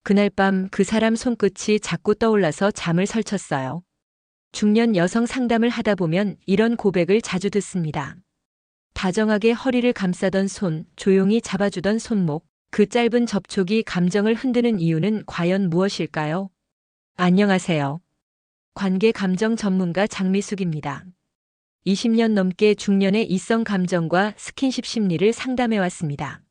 그날 밤 그 사람 손끝이 자꾸 떠올라서 잠을 설쳤어요. 중년 여성 상담을 하다 보면 이런 고백을 자주 듣습니다. 다정하게 허리를 감싸던 손, 조용히 잡아주던 손목, 그 짧은 접촉이 감정을 흔드는 이유는 과연 무엇일까요? 안녕하세요. 관계 감정 전문가 장미숙입니다. 20년 넘게 중년의 이성 감정과 스킨십 심리를 상담해 왔습니다.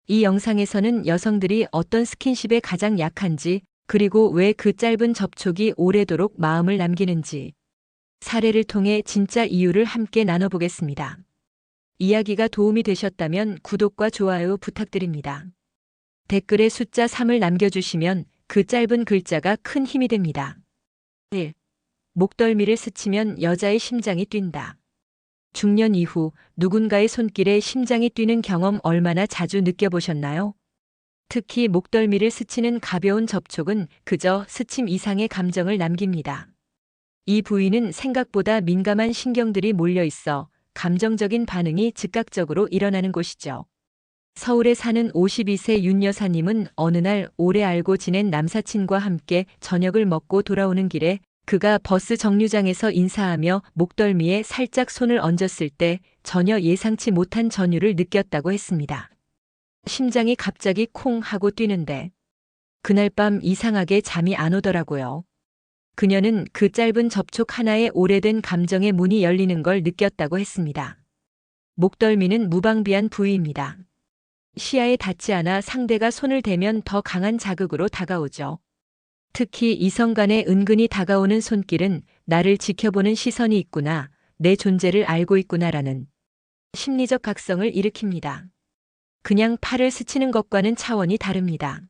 이 영상에서는 여성들이 어떤 스킨십에 가장 약한지, 그리고 왜 그 짧은 접촉이 오래도록 마음을 남기는지, 사례를 통해 진짜 이유를 함께 나눠보겠습니다. 이야기가 도움이 되셨다면 구독과 좋아요 부탁드립니다. 댓글에 숫자 3을 남겨주시면 그 짧은 글자가 큰 힘이 됩니다. 1. 목덜미를 스치면 여자의 심장이 뛴다. 중년 이후 누군가의 손길에 심장이 뛰는 경험 얼마나 자주 느껴보셨나요? 특히 목덜미를 스치는 가벼운 접촉은 그저 스침 이상의 감정을 남깁니다. 이 부위는 생각보다 민감한 신경들이 몰려 있어 감정적인 반응이 즉각적으로 일어나는 곳이죠. 서울에 사는 52세 윤 여사님은 어느 날 오래 알고 지낸 남사친과 함께 저녁을 먹고 돌아오는 길에 그가 버스 정류장에서 인사하며 목덜미에 살짝 손을 얹었을 때 전혀 예상치 못한 전율을 느꼈다고 했습니다. 심장이 갑자기 콩 하고 뛰는데 그날 밤 이상하게 잠이 안 오더라고요. 그녀는 그 짧은 접촉 하나에 오래된 감정의 문이 열리는 걸 느꼈다고 했습니다. 목덜미는 무방비한 부위입니다. 시야에 닿지 않아 상대가 손을 대면 더 강한 자극으로 다가오죠. 특히 이성 간에 은근히 다가오는 손길은 나를 지켜보는 시선이 있구나, 내 존재를 알고 있구나라는 심리적 각성을 일으킵니다. 그냥 팔을 스치는 것과는 차원이 다릅니다.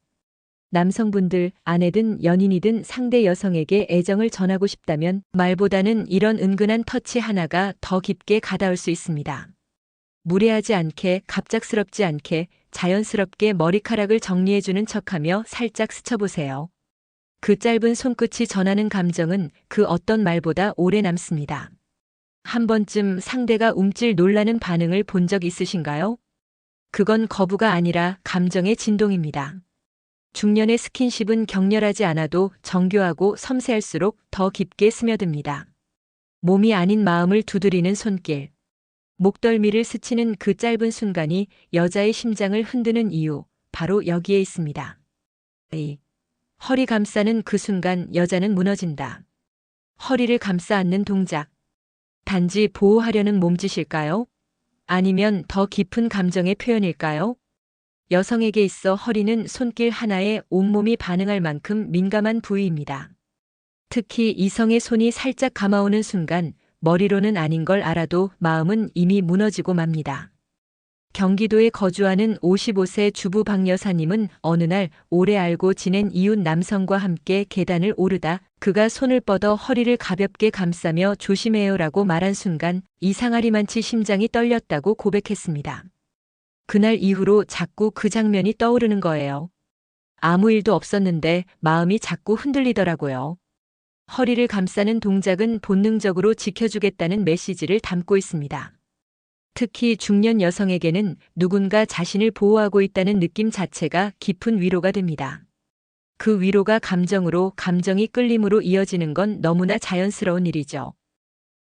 남성분들, 아내든 연인이든 상대 여성에게 애정을 전하고 싶다면 말보다는 이런 은근한 터치 하나가 더 깊게 가닿을 수 있습니다. 무례하지 않게, 갑작스럽지 않게, 자연스럽게 머리카락을 정리해주는 척하며 살짝 스쳐보세요. 그 짧은 손끝이 전하는 감정은 그 어떤 말보다 오래 남습니다. 한 번쯤 상대가 움찔 놀라는 반응을 본 적 있으신가요? 그건 거부가 아니라 감정의 진동입니다. 중년의 스킨십은 격렬하지 않아도 정교하고 섬세할수록 더 깊게 스며듭니다. 몸이 아닌 마음을 두드리는 손길. 목덜미를 스치는 그 짧은 순간이 여자의 심장을 흔드는 이유, 바로 여기에 있습니다. 허리 감싸는 그 순간 여자는 무너진다. 허리를 감싸 안는 동작. 단지 보호하려는 몸짓일까요? 아니면 더 깊은 감정의 표현일까요? 여성에게 있어 허리는 손길 하나에 온몸이 반응할 만큼 민감한 부위입니다. 특히 이성의 손이 살짝 감아오는 순간 머리로는 아닌 걸 알아도 마음은 이미 무너지고 맙니다. 경기도에 거주하는 55세 주부 박 여사님은 어느 날 오래 알고 지낸 이웃 남성과 함께 계단을 오르다 그가 손을 뻗어 허리를 가볍게 감싸며 조심해요라고 말한 순간 이상하리만치 심장이 떨렸다고 고백했습니다. 그날 이후로 자꾸 그 장면이 떠오르는 거예요. 아무 일도 없었는데 마음이 자꾸 흔들리더라고요. 허리를 감싸는 동작은 본능적으로 지켜주겠다는 메시지를 담고 있습니다. 특히 중년 여성에게는 누군가 자신을 보호하고 있다는 느낌 자체가 깊은 위로가 됩니다. 그 위로가 감정으로, 감정이 끌림으로 이어지는 건 너무나 자연스러운 일이죠.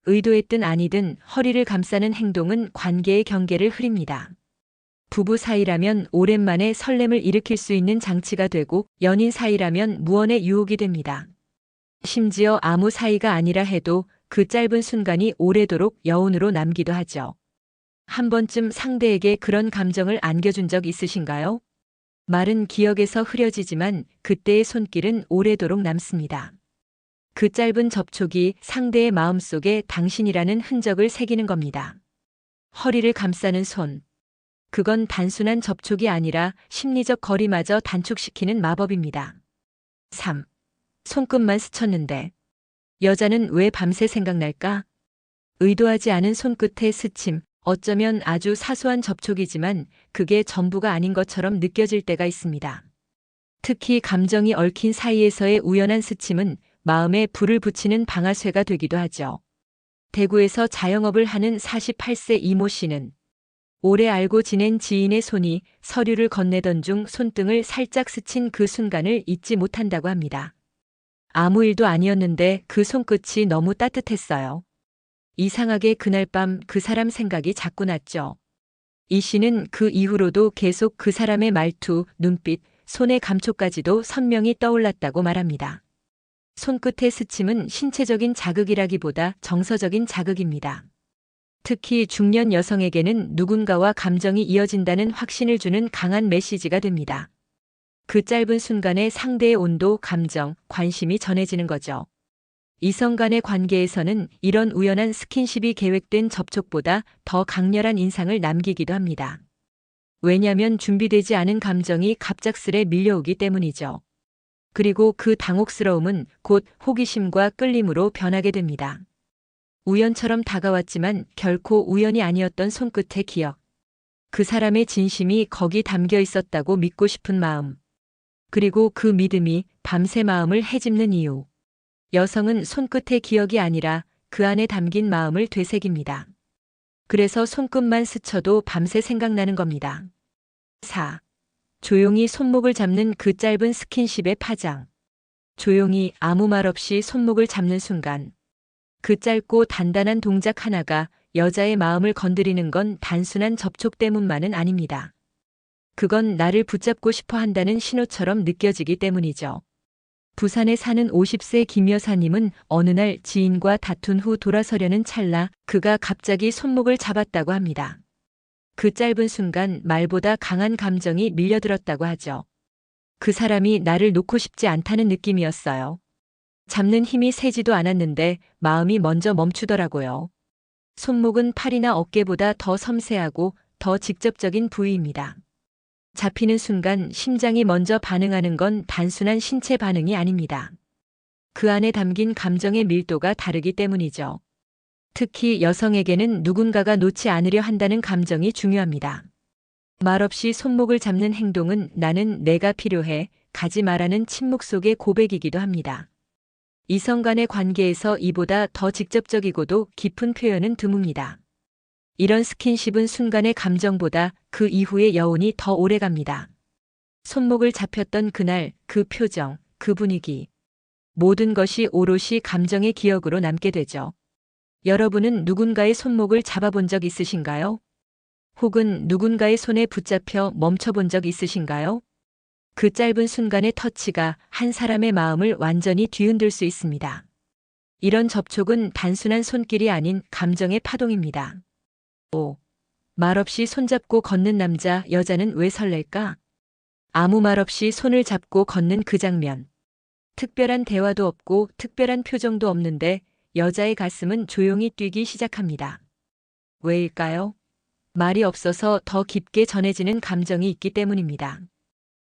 의도했든 아니든 허리를 감싸는 행동은 관계의 경계를 흐립니다. 부부 사이라면 오랜만에 설렘을 일으킬 수 있는 장치가 되고 연인 사이라면 무언의 유혹이 됩니다. 심지어 아무 사이가 아니라 해도 그 짧은 순간이 오래도록 여운으로 남기도 하죠. 한 번쯤 상대에게 그런 감정을 안겨준 적 있으신가요? 말은 기억에서 흐려지지만 그때의 손길은 오래도록 남습니다. 그 짧은 접촉이 상대의 마음속에 당신이라는 흔적을 새기는 겁니다. 허리를 감싸는 손. 그건 단순한 접촉이 아니라 심리적 거리마저 단축시키는 마법입니다. 3. 손끝만 스쳤는데 여자는 왜 밤새 생각날까? 의도하지 않은 손끝의 스침, 어쩌면 아주 사소한 접촉이지만 그게 전부가 아닌 것처럼 느껴질 때가 있습니다. 특히 감정이 얽힌 사이에서의 우연한 스침은 마음에 불을 붙이는 방아쇠가 되기도 하죠. 대구에서 자영업을 하는 48세 이모 씨는 오래 알고 지낸 지인의 손이 서류를 건네던 중 손등을 살짝 스친 그 순간을 잊지 못한다고 합니다. 아무 일도 아니었는데 그 손끝이 너무 따뜻했어요. 이상하게 그날 밤 그 사람 생각이 자꾸 났죠. 이 씨는 그 이후로도 계속 그 사람의 말투, 눈빛, 손의 감촉까지도 선명히 떠올랐다고 말합니다. 손끝의 스침은 신체적인 자극이라기보다 정서적인 자극입니다. 특히 중년 여성에게는 누군가와 감정이 이어진다는 확신을 주는 강한 메시지가 됩니다. 그 짧은 순간에 상대의 온도, 감정, 관심이 전해지는 거죠. 이성 간의 관계에서는 이런 우연한 스킨십이 계획된 접촉보다 더 강렬한 인상을 남기기도 합니다. 왜냐하면 준비되지 않은 감정이 갑작스레 밀려오기 때문이죠. 그리고 그 당혹스러움은 곧 호기심과 끌림으로 변하게 됩니다. 우연처럼 다가왔지만 결코 우연이 아니었던 손끝의 기억. 그 사람의 진심이 거기 담겨 있었다고 믿고 싶은 마음. 그리고 그 믿음이 밤새 마음을 헤집는 이유. 여성은 손끝의 기억이 아니라 그 안에 담긴 마음을 되새깁니다. 그래서 손끝만 스쳐도 밤새 생각나는 겁니다. 4. 조용히 손목을 잡는 그 짧은 스킨십의 파장. 조용히 아무 말 없이 손목을 잡는 순간. 그 짧고 단단한 동작 하나가 여자의 마음을 건드리는 건 단순한 접촉 때문만은 아닙니다. 그건 나를 붙잡고 싶어 한다는 신호처럼 느껴지기 때문이죠. 부산에 사는 50세 김 여사님은 어느 날 지인과 다툰 후 돌아서려는 찰나 그가 갑자기 손목을 잡았다고 합니다. 그 짧은 순간 말보다 강한 감정이 밀려들었다고 하죠. 그 사람이 나를 놓고 싶지 않다는 느낌이었어요. 잡는 힘이 세지도 않았는데 마음이 먼저 멈추더라고요. 손목은 팔이나 어깨보다 더 섬세하고 더 직접적인 부위입니다. 잡히는 순간 심장이 먼저 반응하는 건 단순한 신체 반응이 아닙니다. 그 안에 담긴 감정의 밀도가 다르기 때문이죠. 특히 여성에게는 누군가가 놓지 않으려 한다는 감정이 중요합니다. 말없이 손목을 잡는 행동은 나는 내가 필요해, 가지 말라는 침묵 속의 고백이기도 합니다. 이성 간의 관계에서 이보다 더 직접적이고도 깊은 표현은 드뭅니다. 이런 스킨십은 순간의 감정보다 그 이후의 여운이 더 오래갑니다. 손목을 잡혔던 그날, 그 표정, 그 분위기. 모든 것이 오롯이 감정의 기억으로 남게 되죠. 여러분은 누군가의 손목을 잡아본 적 있으신가요? 혹은 누군가의 손에 붙잡혀 멈춰본 적 있으신가요? 그 짧은 순간의 터치가 한 사람의 마음을 완전히 뒤흔들 수 있습니다. 이런 접촉은 단순한 손길이 아닌 감정의 파동입니다. 5. 말없이 손잡고 걷는 남자, 여자는 왜 설렐까? 아무 말 없이 손을 잡고 걷는 그 장면. 특별한 대화도 없고 특별한 표정도 없는데 여자의 가슴은 조용히 뛰기 시작합니다. 왜일까요? 말이 없어서 더 깊게 전해지는 감정이 있기 때문입니다.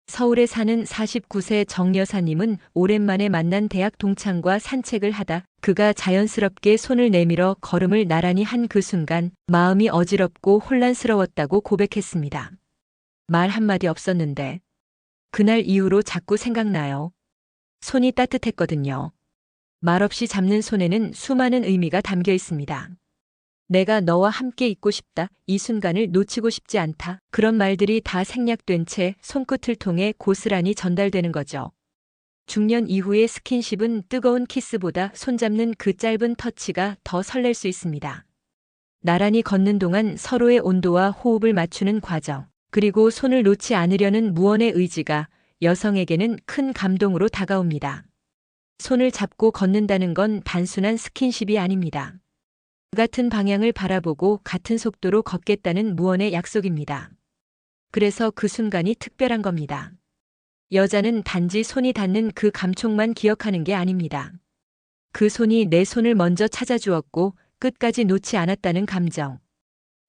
서울에 사는 49세 정 여사님은 오랜만에 만난 대학 동창과 산책을 하다 그가 자연스럽게 손을 내밀어 걸음을 나란히 한 그 순간 마음이 어지럽고 혼란스러웠다고 고백했습니다. 말 한마디 없었는데 그날 이후로 자꾸 생각나요. 손이 따뜻했거든요. 말없이 잡는 손에는 수많은 의미가 담겨 있습니다. 내가 너와 함께 있고 싶다. 이 순간을 놓치고 싶지 않다. 그런 말들이 다 생략된 채 손끝을 통해 고스란히 전달되는 거죠. 중년 이후의 스킨십은 뜨거운 키스보다 손잡는 그 짧은 터치가 더 설렐 수 있습니다. 나란히 걷는 동안 서로의 온도와 호흡을 맞추는 과정, 그리고 손을 놓지 않으려는 무언의 의지가 여성에게는 큰 감동으로 다가옵니다. 손을 잡고 걷는다는 건 단순한 스킨십이 아닙니다. 같은 방향을 바라보고 같은 속도로 걷겠다는 무언의 약속입니다. 그래서 그 순간이 특별한 겁니다. 여자는 단지 손이 닿는 그 감촉만 기억하는 게 아닙니다. 그 손이 내 손을 먼저 찾아주었고 끝까지 놓지 않았다는 감정.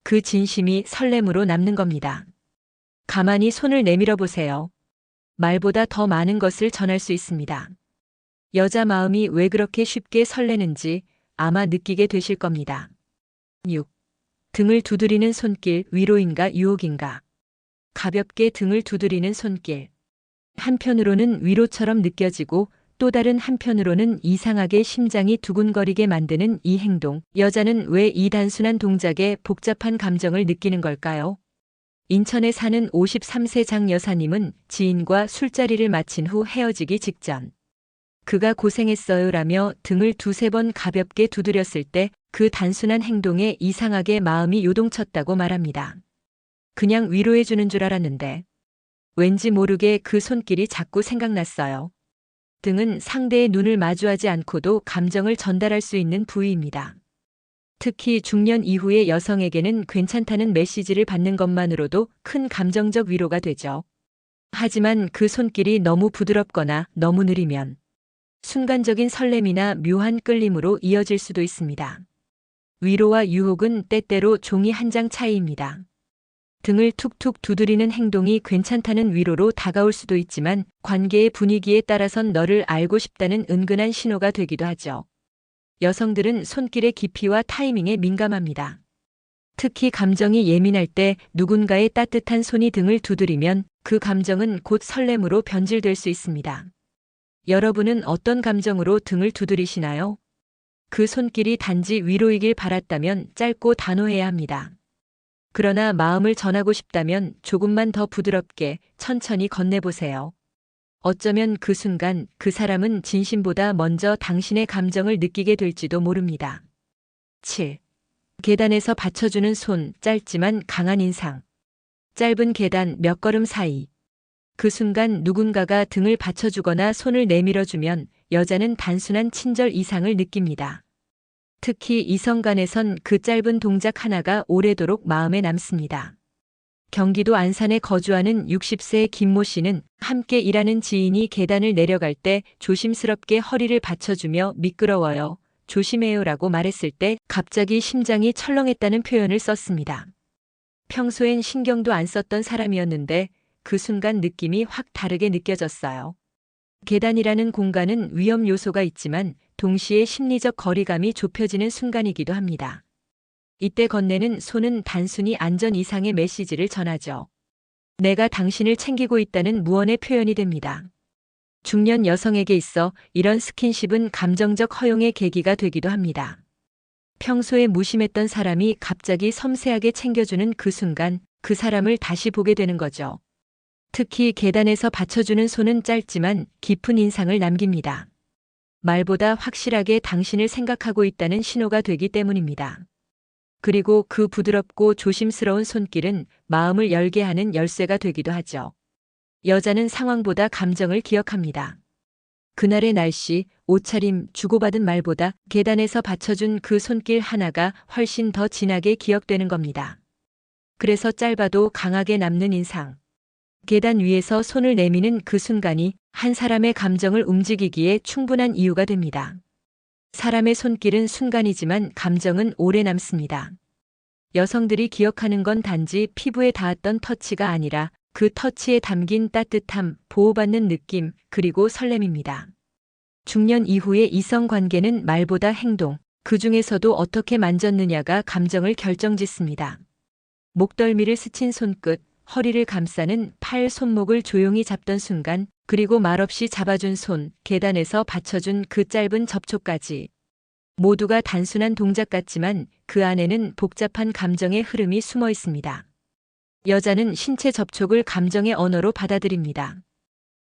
그 진심이 설렘으로 남는 겁니다. 가만히 손을 내밀어 보세요. 말보다 더 많은 것을 전할 수 있습니다. 여자 마음이 왜 그렇게 쉽게 설레는지 아마 느끼게 되실 겁니다. 6. 등을 두드리는 손길, 위로인가 유혹인가? 가볍게 등을 두드리는 손길. 한편으로는 위로처럼 느껴지고 또 다른 한편으로는 이상하게 심장이 두근거리게 만드는 이 행동. 여자는 왜 이 단순한 동작에 복잡한 감정을 느끼는 걸까요? 인천에 사는 53세 장 여사님은 지인과 술자리를 마친 후 헤어지기 직전 그가 고생했어요라며 등을 두세 번 가볍게 두드렸을 때 그 단순한 행동에 이상하게 마음이 요동쳤다고 말합니다. 그냥 위로해주는 줄 알았는데 왠지 모르게 그 손길이 자꾸 생각났어요. 등은 상대의 눈을 마주하지 않고도 감정을 전달할 수 있는 부위입니다. 특히 중년 이후의 여성에게는 괜찮다는 메시지를 받는 것만으로도 큰 감정적 위로가 되죠. 하지만 그 손길이 너무 부드럽거나 너무 느리면 순간적인 설렘이나 묘한 끌림으로 이어질 수도 있습니다. 위로와 유혹은 때때로 종이 한 장 차이입니다. 등을 툭툭 두드리는 행동이 괜찮다는 위로로 다가올 수도 있지만 관계의 분위기에 따라선 너를 알고 싶다는 은근한 신호가 되기도 하죠. 여성들은 손길의 깊이와 타이밍에 민감합니다. 특히 감정이 예민할 때 누군가의 따뜻한 손이 등을 두드리면 그 감정은 곧 설렘으로 변질될 수 있습니다. 여러분은 어떤 감정으로 등을 두드리시나요? 그 손길이 단지 위로이길 바랐다면 짧고 단호해야 합니다. 그러나 마음을 전하고 싶다면 조금만 더 부드럽게 천천히 건네보세요. 어쩌면 그 순간 그 사람은 진심보다 먼저 당신의 감정을 느끼게 될지도 모릅니다. 7. 계단에서 받쳐주는 손, 짧지만 강한 인상. 짧은 계단 몇 걸음 사이. 그 순간 누군가가 등을 받쳐주거나 손을 내밀어주면 여자는 단순한 친절 이상을 느낍니다. 특히 이성 간에선 그 짧은 동작 하나가 오래도록 마음에 남습니다. 경기도 안산에 거주하는 60세의 김모 씨는 함께 일하는 지인이 계단을 내려갈 때 조심스럽게 허리를 받쳐주며 미끄러워요. 조심해요라고 말했을 때 갑자기 심장이 철렁했다는 표현을 썼습니다. 평소엔 신경도 안 썼던 사람이었는데 그 순간 느낌이 확 다르게 느껴졌어요. 계단이라는 공간은 위험 요소가 있지만 동시에 심리적 거리감이 좁혀지는 순간이기도 합니다. 이때 건네는 손은 단순히 안전 이상의 메시지를 전하죠. 내가 당신을 챙기고 있다는 무언의 표현이 됩니다. 중년 여성에게 있어 이런 스킨십은 감정적 허용의 계기가 되기도 합니다. 평소에 무심했던 사람이 갑자기 섬세하게 챙겨주는 그 순간 그 사람을 다시 보게 되는 거죠. 특히 계단에서 받쳐주는 손은 짧지만 깊은 인상을 남깁니다. 말보다 확실하게 당신을 생각하고 있다는 신호가 되기 때문입니다. 그리고 그 부드럽고 조심스러운 손길은 마음을 열게 하는 열쇠가 되기도 하죠. 여자는 상황보다 감정을 기억합니다. 그날의 날씨, 옷차림, 주고받은 말보다 계단에서 받쳐준 그 손길 하나가 훨씬 더 진하게 기억되는 겁니다. 그래서 짧아도 강하게 남는 인상. 계단 위에서 손을 내미는 그 순간이 한 사람의 감정을 움직이기에 충분한 이유가 됩니다. 사람의 손길은 순간이지만 감정은 오래 남습니다. 여성들이 기억하는 건 단지 피부에 닿았던 터치가 아니라 그 터치에 담긴 따뜻함, 보호받는 느낌, 그리고 설렘입니다. 중년 이후의 이성 관계는 말보다 행동, 그 중에서도 어떻게 만졌느냐가 감정을 결정짓습니다. 목덜미를 스친 손끝, 허리를 감싸는 팔, 손목을 조용히 잡던 순간, 그리고 말없이 잡아준 손, 계단에서 받쳐준 그 짧은 접촉까지. 모두가 단순한 동작 같지만 그 안에는 복잡한 감정의 흐름이 숨어 있습니다. 여자는 신체 접촉을 감정의 언어로 받아들입니다.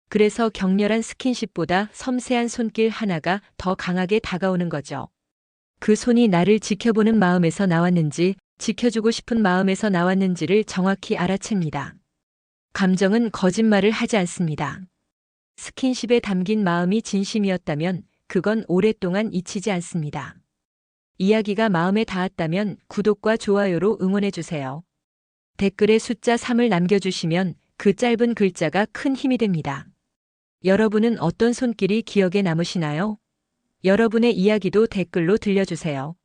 그래서 격렬한 스킨십보다 섬세한 손길 하나가 더 강하게 다가오는 거죠. 그 손이 나를 지켜보는 마음에서 나왔는지, 지켜주고 싶은 마음에서 나왔는지를 정확히 알아챕니다. 감정은 거짓말을 하지 않습니다. 스킨십에 담긴 마음이 진심이었다면 그건 오랫동안 잊히지 않습니다. 이야기가 마음에 닿았다면 구독과 좋아요로 응원해주세요. 댓글에 숫자 3을 남겨주시면 그 짧은 글자가 큰 힘이 됩니다. 여러분은 어떤 손길이 기억에 남으시나요? 여러분의 이야기도 댓글로 들려주세요.